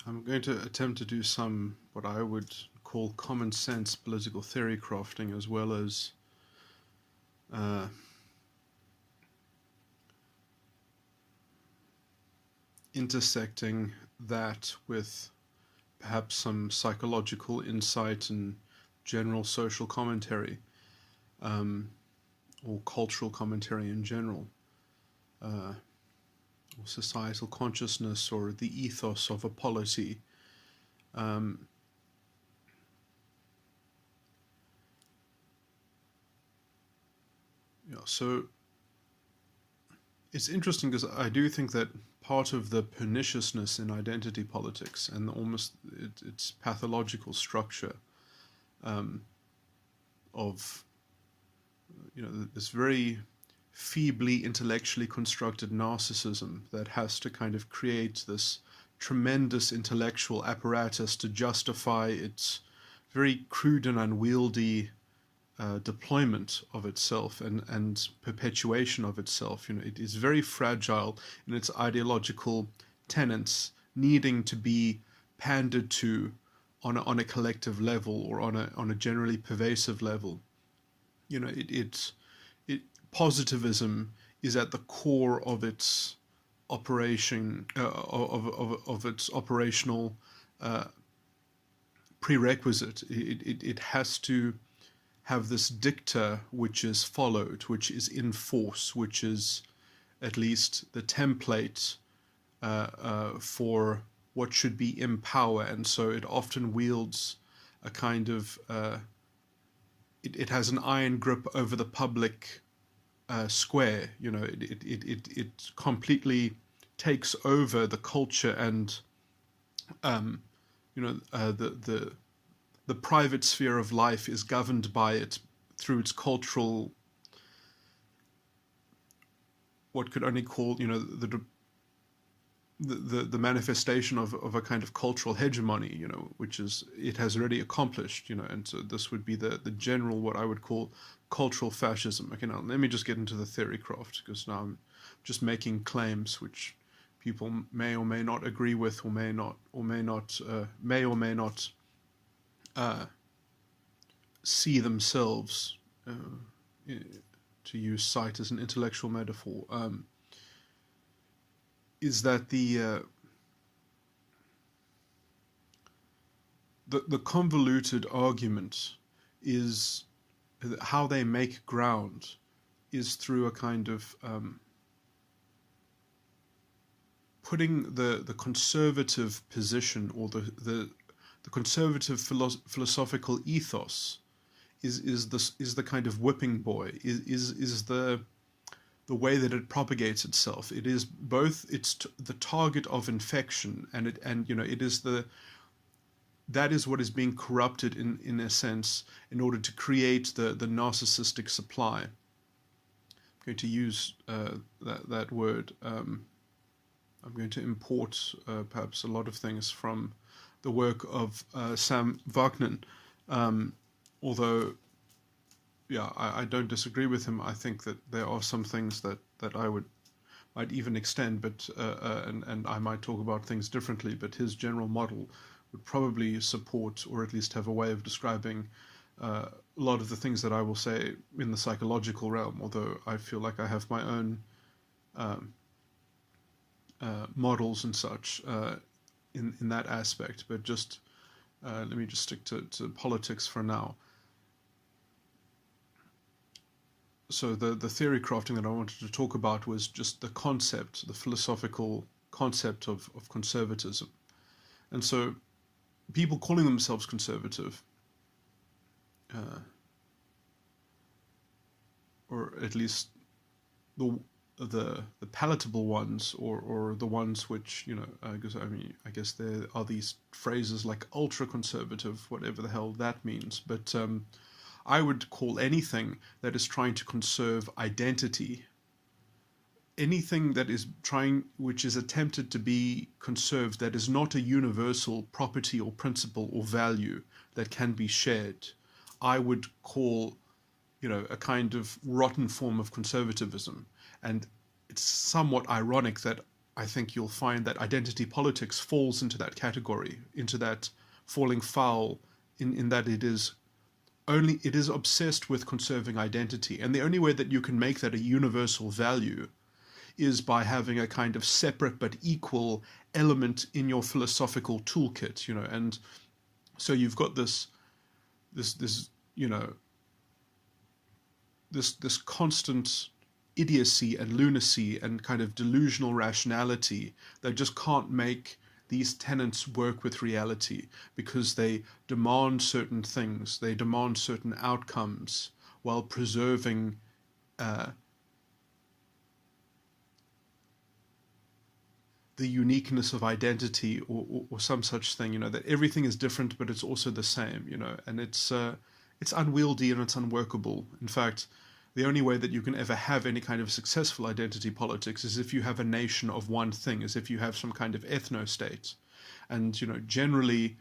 I'm going to attempt to do some what I would call common sense political theory crafting, as well as uh, intersecting that with perhaps some psychological insight and general social commentary, um, or cultural commentary in general, or societal consciousness, or the ethos of a polity. Um, so it's interesting because I do think that part of the perniciousness in identity politics and almost its pathological structure, um, of this very feebly intellectually constructed narcissism that has to kind of create this tremendous intellectual apparatus to justify its very crude and unwieldy deployment of itself and perpetuation of itself. It is very fragile in its ideological tenets, needing to be pandered to on a collective level, or on a generally pervasive level. It positivism is at the core of its operation, of its operational uh, prerequisite. It has to have this dicta which is followed, which is in force, which is at least the template for what should be in power. And so it often wields a kind of, it has an iron grip over the public square. It completely takes over the culture, and the private sphere of life is governed by it through its cultural, what could only call, the manifestation of a kind of cultural hegemony, which is it has already accomplished, and so this would be the general, what I would call cultural fascism. Okay, now let me just get into the theory craft, because now I'm just making claims which people may or may not agree with, or may or may not see themselves, to use sight as an intellectual metaphor, is that the convoluted argument is how they make ground is through a kind of putting the conservative position, or the conservative philosophical ethos is the kind of whipping boy, is the way that it propagates itself. It is both the target of infection, and it is that is what is being corrupted in a sense, in order to create the narcissistic supply. I'm going to use that word. I'm going to import perhaps a lot of things from the work of Sam Wagner, although I don't disagree with him. I think that there are some things that I might even extend, but and I might talk about things differently. But his general model would probably support, or at least have a way of describing a lot of the things that I will say in the psychological realm. Although I feel like I have my own models and such in that aspect. But just let me just stick to politics for now. So the theory crafting that I wanted to talk about was just the concept, the philosophical concept of conservatism. And so people calling themselves conservative, or at least the palatable ones, or the ones which, because I guess there are these phrases like ultra conservative, whatever the hell that means. But I would call anything that is trying to conserve identity, anything that is which is attempted to be conserved, that is not a universal property or principle or value that can be shared, I would call, a kind of rotten form of conservatism. And it's somewhat ironic that I think you'll find that identity politics falls into that category, into that falling foul, in that it is obsessed with conserving identity. And the only way that you can make that a universal value is by having a kind of separate but equal element in your philosophical toolkit, and so you've got this constant idiocy and lunacy and kind of delusional rationality that just can't make these tenets work with reality, because they demand certain things, they demand certain outcomes, while preserving the uniqueness of identity, or some such thing, that everything is different but it's also the same, and it's unwieldy and it's unworkable. In fact, the only way that you can ever have any kind of successful identity politics is if you have a nation of one thing, as if you have some kind of ethno-state. And, generally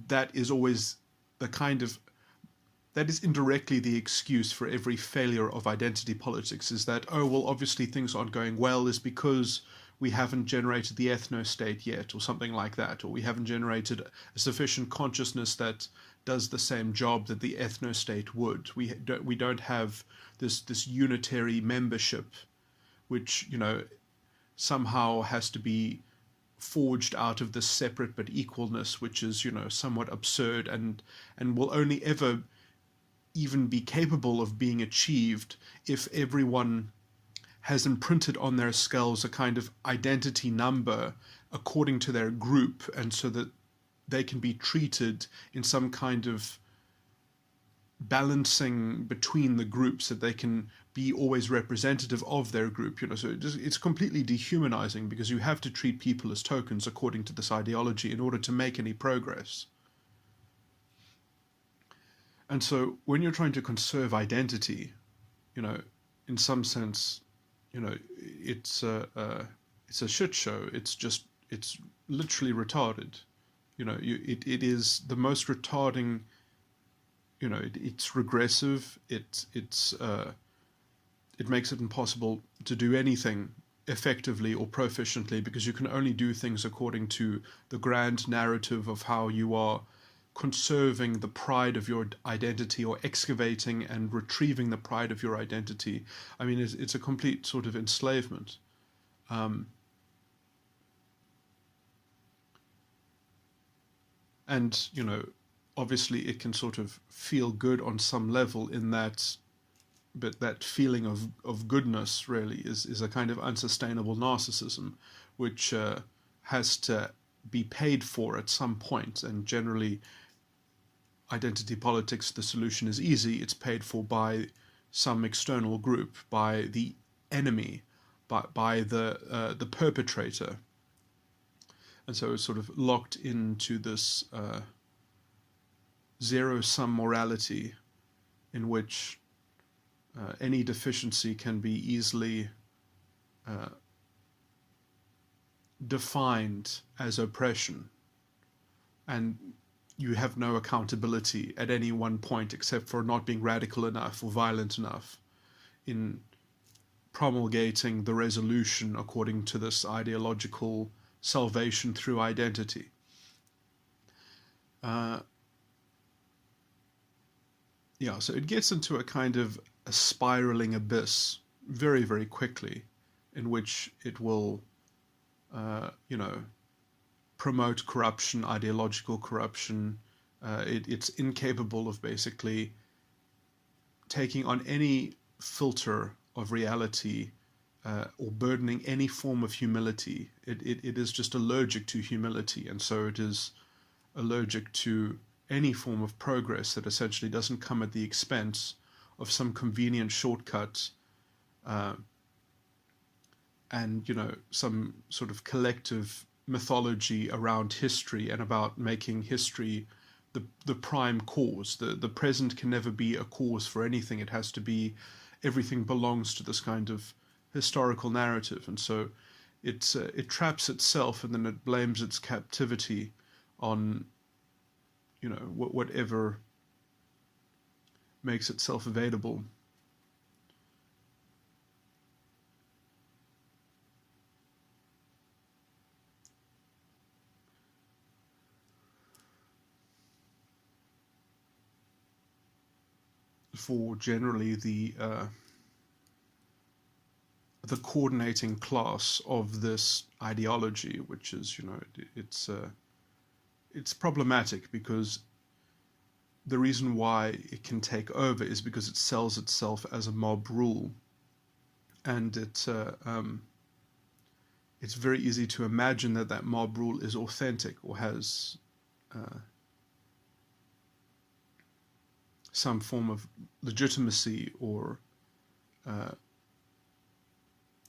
that is always that is indirectly the excuse for every failure of identity politics, is that, oh, well, obviously things aren't going well is because we haven't generated the ethno-state yet, or something like that, or we haven't generated a sufficient consciousness that does the same job that the ethno-state would. We don't have this unitary membership, which, somehow has to be forged out of this separate but equalness, which is, somewhat absurd, and will only ever even be capable of being achieved if everyone has imprinted on their skulls a kind of identity number according to their group, and so that they can be treated in some kind of balancing between the groups, that they can be always representative of their group. So it's completely dehumanizing, because you have to treat people as tokens according to this ideology in order to make any progress. And so when you're trying to conserve identity, in some sense, it's a shit show. It's literally retarded. It is the most retarding. It's regressive. It makes it impossible to do anything effectively or proficiently, because you can only do things according to the grand narrative of how you are conserving the pride of your identity, or excavating and retrieving the pride of your identity. I mean, it's a complete sort of enslavement. And, obviously it can sort of feel good on some level in that, but that feeling of goodness really is a kind of unsustainable narcissism, which has to be paid for at some point. And generally, identity politics, the solution is easy. It's paid for by some external group, by the enemy, by the perpetrator. And so it's sort of locked into this zero-sum morality, in which any deficiency can be easily defined as oppression, and you have no accountability at any one point except for not being radical enough or violent enough in promulgating the resolution according to this ideological salvation through identity. So it gets into a kind of a spiraling abyss very, very quickly, in which it will, promote corruption, ideological corruption. It's incapable of basically taking on any filter of reality, or burdening any form of humility. It is just allergic to humility, and so it is allergic to any form of progress that essentially doesn't come at the expense of some convenient shortcut, and some sort of collective mythology around history, and about making history the prime cause. The present can never be a cause for anything. It has to be, everything belongs to this kind of historical narrative, and so it traps itself, and then it blames its captivity on whatever makes itself available. for generally the coordinating class of this ideology, which is, it's problematic because the reason why it can take over is because it sells itself as a mob rule, and it's very easy to imagine that that mob rule is authentic or has some form of legitimacy or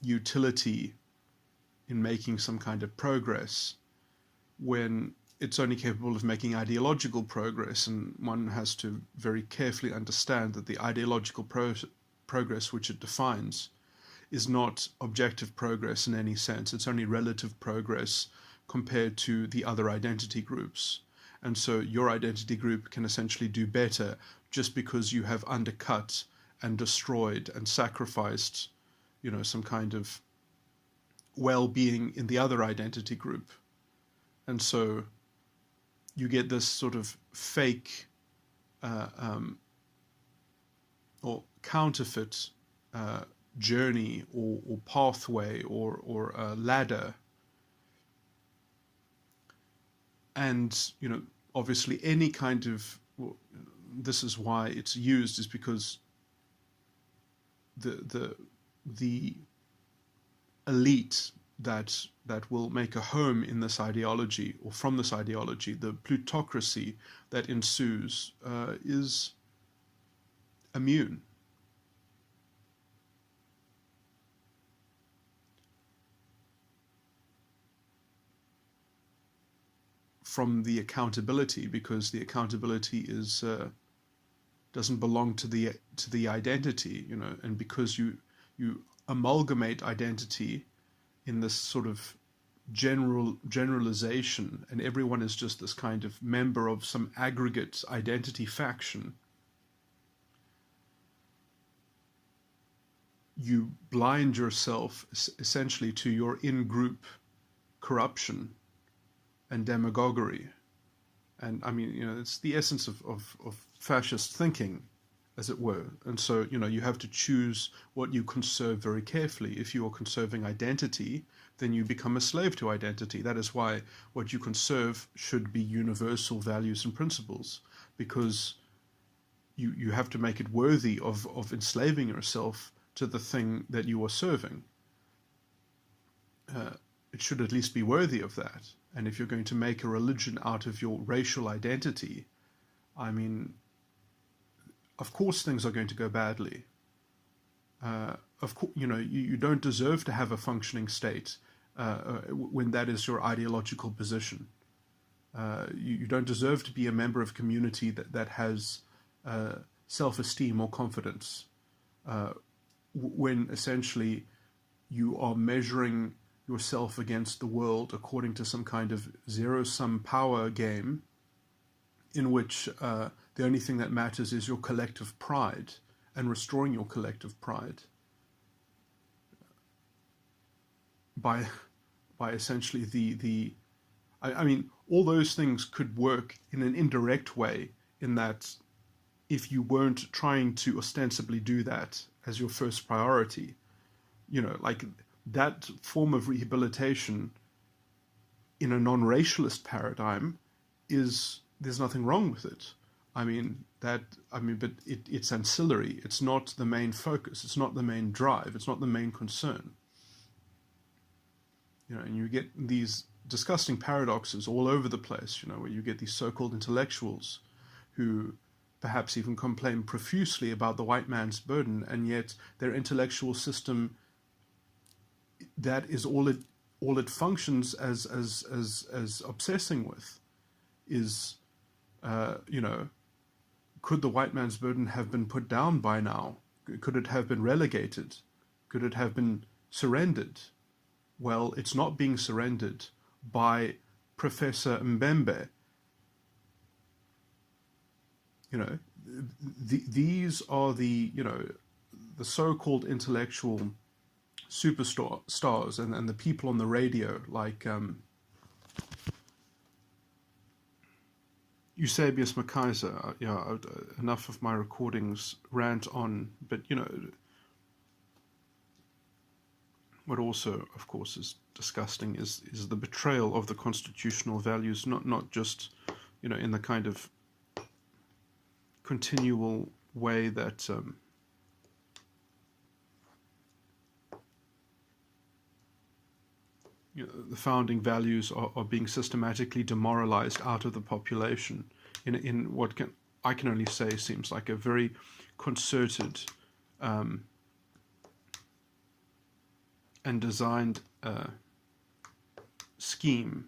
utility in making some kind of progress, when it's only capable of making ideological progress, and one has to very carefully understand that the ideological progress which it defines is not objective progress in any sense. It's only relative progress compared to the other identity groups. And so your identity group can essentially do better just because you have undercut and destroyed and sacrificed, some kind of well-being in the other identity group. And so you get this sort of fake or counterfeit journey or pathway or ladder. And, obviously any kind of, this is why it's used, is because the elite that will make a home in this ideology, or from this ideology, the plutocracy that ensues, is immune. From the accountability, because the accountability is doesn't belong to the identity, and because you amalgamate identity in this sort of generalization, and everyone is just this kind of member of some aggregate identity faction, you blind yourself essentially to your in-group corruption and demagoguery. And I mean, it's the essence of fascist thinking, as it were. And so, you have to choose what you conserve very carefully. If you are conserving identity, then you become a slave to identity. That is why what you conserve should be universal values and principles, because you have to make it worthy of enslaving yourself to the thing that you are serving. It should at least be worthy of that. And if you're going to make a religion out of your racial identity, I mean, of course things are going to go badly. Of course, you don't deserve to have a functioning state when that is your ideological position. You don't deserve to be a member of a community that has self-esteem or confidence, when essentially you are measuring yourself against the world according to some kind of zero-sum power game, in which the only thing that matters is your collective pride and restoring your collective pride by essentially I mean, all those things could work in an indirect way, in that if you weren't trying to ostensibly do that as your first priority, like that form of rehabilitation in a non-racialist paradigm there's nothing wrong with it. But it's ancillary. It's not the main focus. It's not the main drive. It's not the main concern. And you get these disgusting paradoxes all over the place, where you get these so-called intellectuals who perhaps even complain profusely about the white man's burden, and yet their intellectual system, that is all it functions as obsessing with, is could the white man's burden have been put down by now? Could it have been relegated? Could it have been surrendered? Well, it's not being surrendered by Professor Mbembe. These are the so-called intellectual superstars and the people on the radio, like Eusebius McKaiser, enough of my recordings rant on, but what also, of course, is disgusting is the betrayal of the constitutional values, not just, in the kind of continual way that the founding values are being systematically demoralized out of the population in what I can only say seems like a very concerted and designed scheme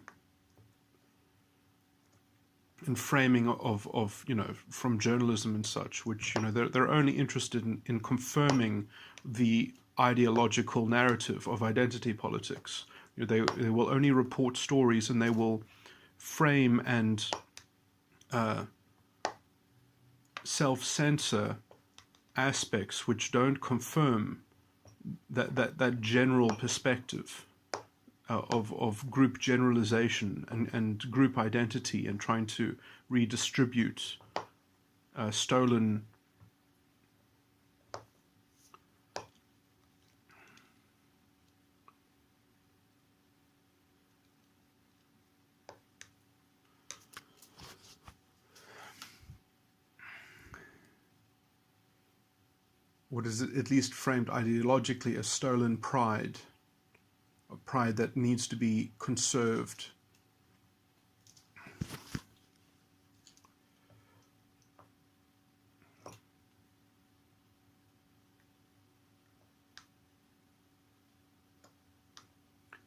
and framing of from journalism and such, which they're only interested in confirming the ideological narrative of identity politics. They will only report stories, and they will frame and self-censor aspects which don't confirm that general perspective of group generalization and group identity, and trying to redistribute stolen what is at least framed ideologically as stolen pride, a pride that needs to be conserved.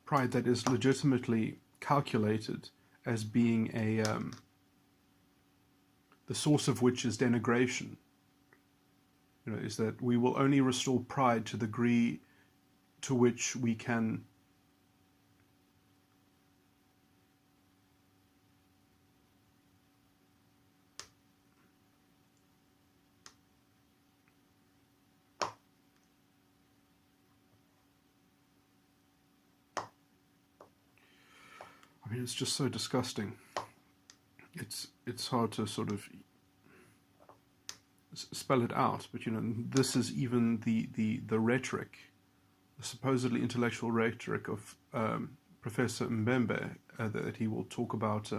Pride that is legitimately calculated as being the source of which is denigration. Is that we will only restore pride to the degree to which we can it's just so disgusting. It's hard to sort of spell it out, but this is even the rhetoric, the supposedly intellectual rhetoric of Professor Mbembe, that he will talk about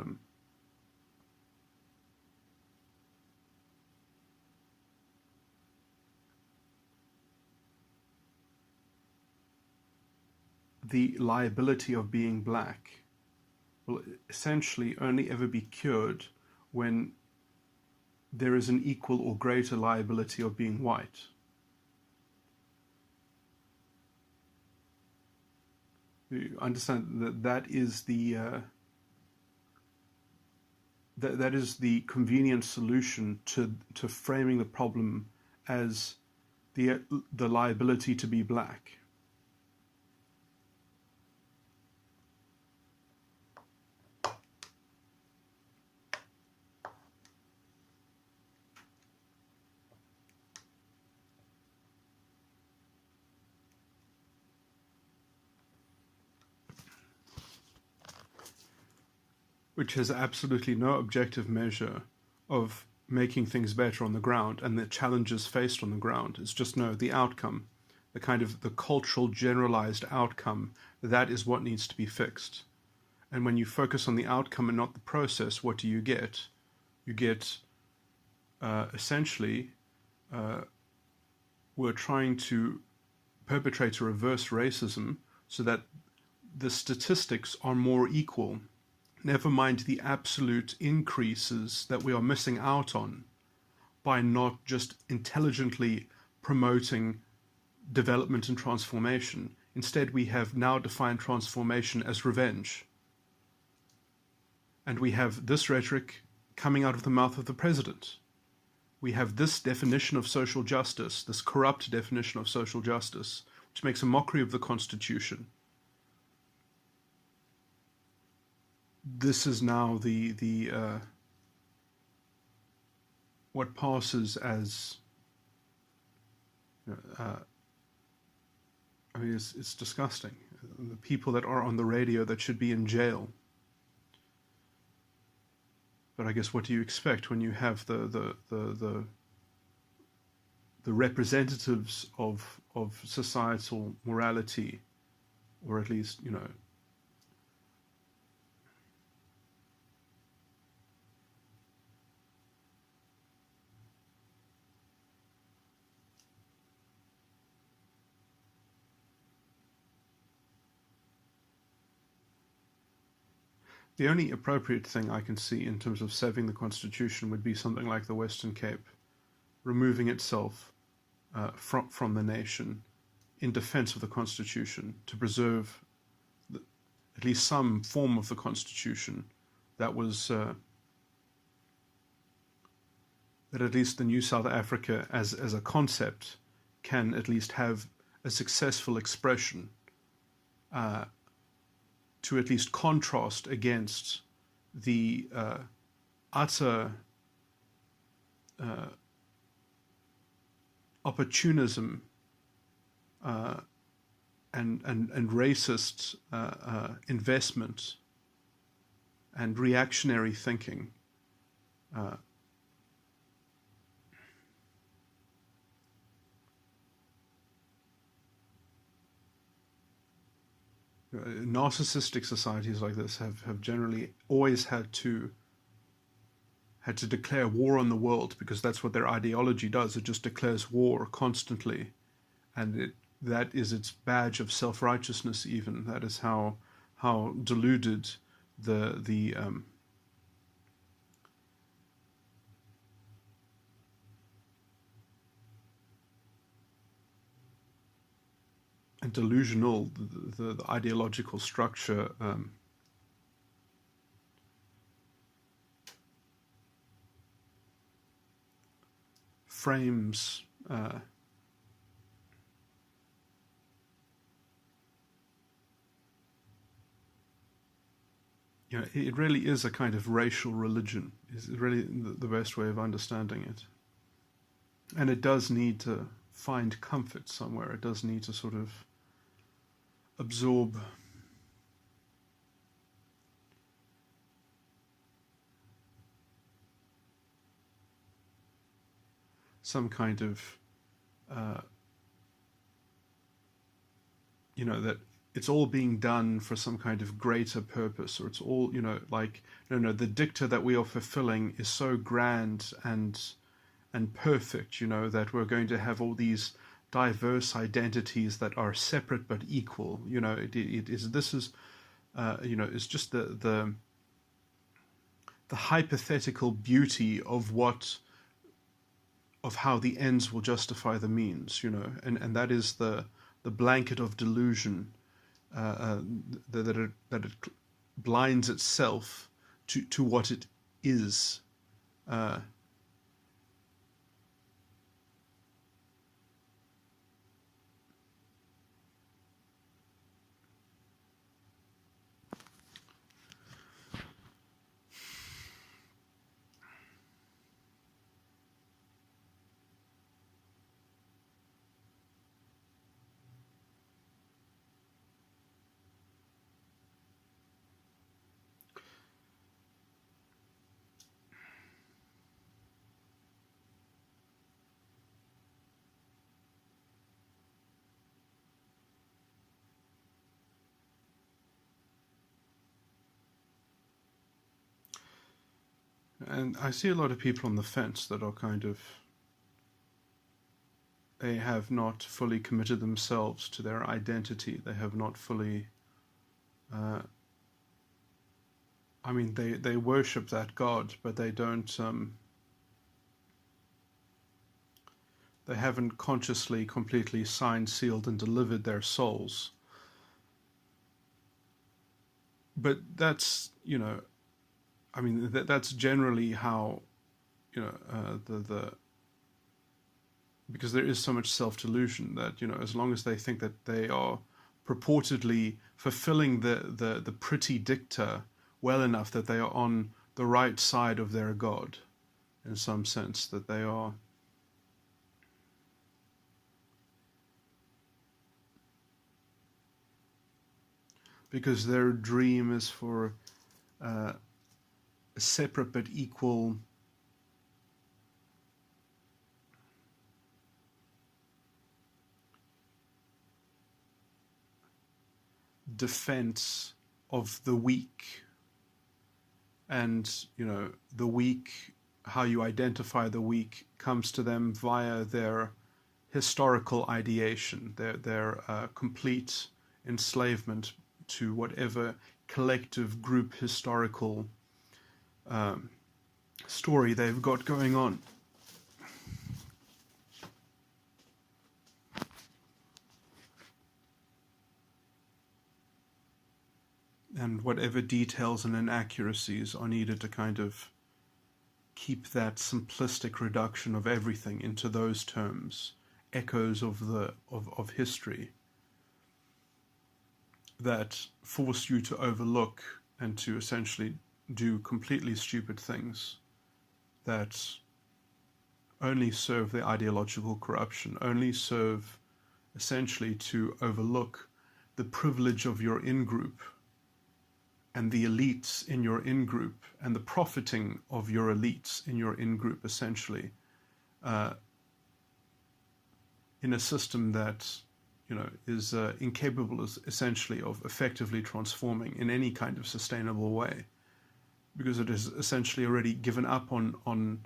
the liability of being black will essentially only ever be cured when there is an equal or greater liability of being white. You understand that is the that is the convenient solution to framing the problem as the liability to be black. Which has absolutely no objective measure of making things better on the ground and the challenges faced on the ground. It's just the outcome, the kind of the cultural generalized outcome, that is what needs to be fixed. And when you focus on the outcome and not the process, what do you get? You get essentially we're trying to perpetrate a reverse racism so that the statistics are more equal. Never mind the absolute increases that we are missing out on by not just intelligently promoting development and transformation. Instead, we have now defined transformation as revenge. And we have this rhetoric coming out of the mouth of the president. We have this definition of social justice, this corrupt definition of social justice, which makes a mockery of the Constitution. This is now the what passes as it's disgusting. The people that are on the radio that should be in jail. But I guess what do you expect when you have the representatives of societal morality, or at least, you know, the only appropriate thing I can see in terms of saving the Constitution would be something like the Western Cape removing itself from the nation in defense of the Constitution to preserve at least some form of the Constitution that was that at least the New South Africa as a concept can at least have a successful expression to at least contrast against the utter opportunism and racist investment and reactionary thinking. Narcissistic societies like this have generally always had to declare war on the world, because that's what their ideology does. It just declares war constantly, and that is its badge of self-righteousness. Even that is how deluded the and delusional the ideological structure frames you know, it really is a kind of racial religion, is really the best way of understanding it. And it does need to find comfort somewhere. It does need to sort of absorb some kind of you know, that it's all being done for some kind of greater purpose, or it's all, you know, like, no, the dicta that we are fulfilling is so grand and perfect, you know, that we're going to have all these diverse identities that are separate but equal. You know, it is, this is you know, it's just the hypothetical beauty of how the ends will justify the means, you know, and that is the blanket of delusion that it blinds itself to what it is. And I see a lot of people on the fence that are kind of, they have not fully committed themselves to their identity. They have not fully, I mean, they worship that God, but they don't, they haven't consciously, completely signed, sealed, and delivered their souls. But that's, you know, I mean, that's generally how, you know, because there is so much self-delusion that, you know, as long as they think that they are purportedly fulfilling the pretty dicta well enough, that they are on the right side of their God, in some sense, that they are because their dream is for separate but equal defense of the weak, and the weak, how you identify the weak comes to them via their historical ideation, their complete enslavement to whatever collective group historical story they've got going on. And whatever details and inaccuracies are needed to kind of keep that simplistic reduction of everything into those terms, echoes of history, that force you to overlook and to essentially do completely stupid things that only serve their ideological corruption, only serve essentially to overlook the privilege of your in-group and the elites in your in-group and the profiting of your elites in your in-group, essentially, in a system that is incapable, essentially, of effectively transforming in any kind of sustainable way, because it has essentially already given up on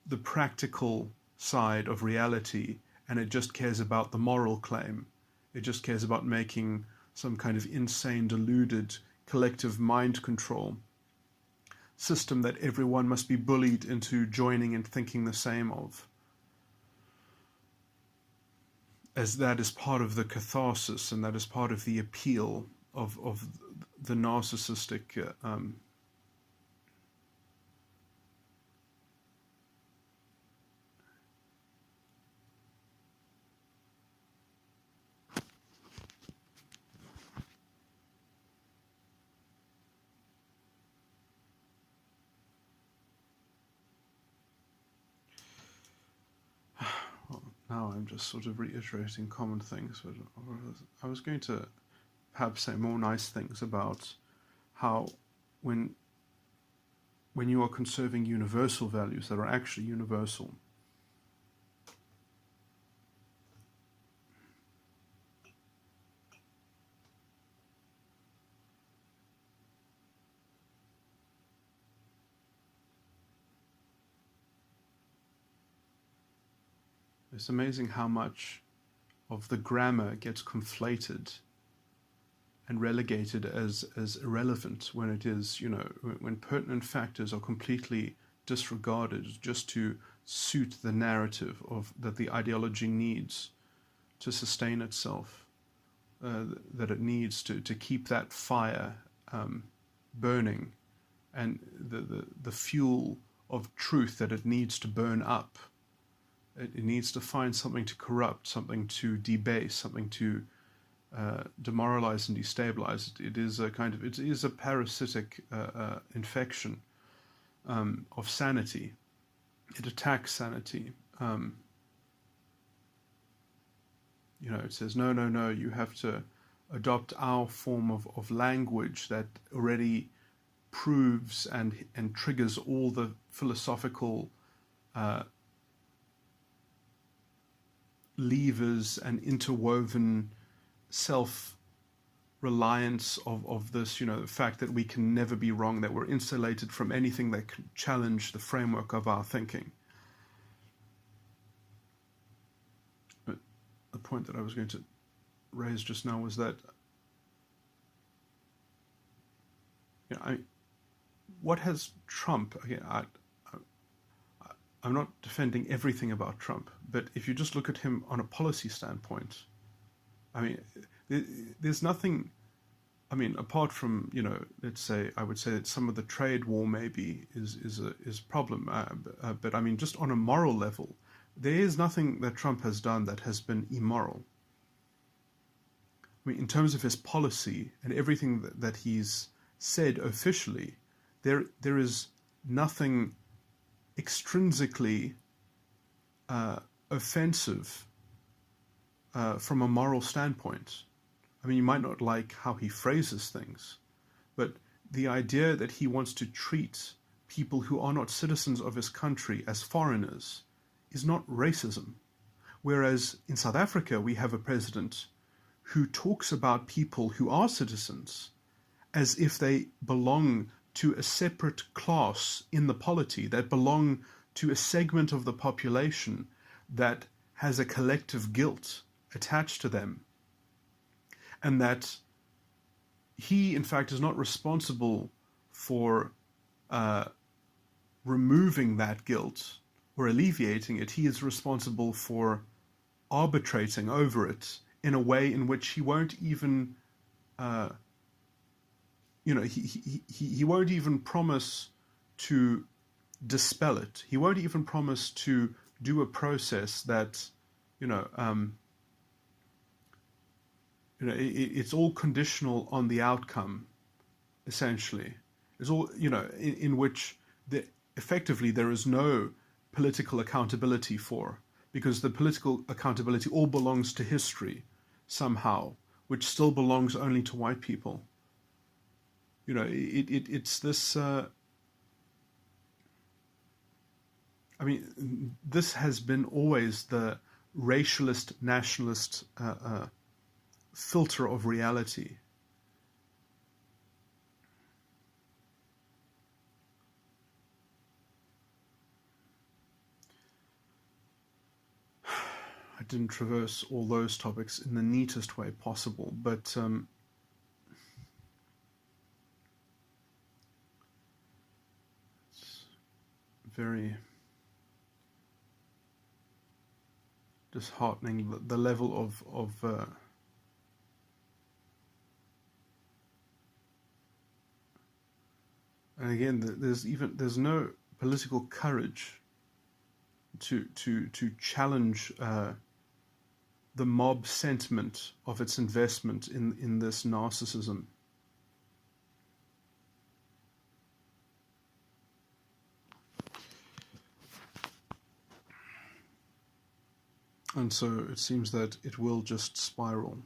the practical side of reality, and it just cares about the moral claim. It just cares about making some kind of insane, deluded, collective mind control system that everyone must be bullied into joining and thinking the same of, as that is part of the catharsis and that is part of the appeal of the narcissistic now I'm just sort of reiterating common things, but I was going to perhaps say more nice things about how when you are conserving universal values that are actually universal, it's amazing how much of the grammar gets conflated and relegated as irrelevant when it is, when pertinent factors are completely disregarded just to suit the narrative that the ideology needs to sustain itself, that it needs to keep that fire burning, and the fuel of truth that it needs to burn up. It needs to find something to corrupt, something to debase, something to demoralize and destabilize. It is a parasitic infection of sanity. It attacks sanity. It says, no, you have to adopt our form of language that already proves and triggers all the philosophical levers and interwoven self-reliance of this, the fact that we can never be wrong, that we're insulated from anything that can challenge the framework of our thinking. But the point that I was going to raise just now was that what has Trump, again, I'm not defending everything about Trump, but if you just look at him on a policy standpoint, there's nothing, apart from, let's say, I would say that some of the trade war maybe is a problem, but just on a moral level, there is nothing that Trump has done that has been immoral. In terms of his policy and everything that he's said officially, there is nothing extrinsically offensive from a moral standpoint. You might not like how he phrases things, but the idea that he wants to treat people who are not citizens of his country as foreigners is not racism. Whereas in South Africa, we have a president who talks about people who are citizens as if they belong to a separate class in the polity, that belong to a segment of the population that has a collective guilt attached to them, and that he, in fact, is not responsible for removing that guilt or alleviating it. He is responsible for arbitrating over it in a way in which he won't even, he won't even promise to dispel it. He won't even promise to do a process that, it's all conditional on the outcome, essentially. It's all, in which effectively there is no political accountability for, because the political accountability all belongs to history somehow, which still belongs only to white people. It's this, this has been always the racialist, nationalist filter of reality. I didn't traverse all those topics in the neatest way possible, but it's very disheartening, the level of and again, there's no political courage to challenge the mob sentiment of its investment in this narcissism. And so it seems that it will just spiral.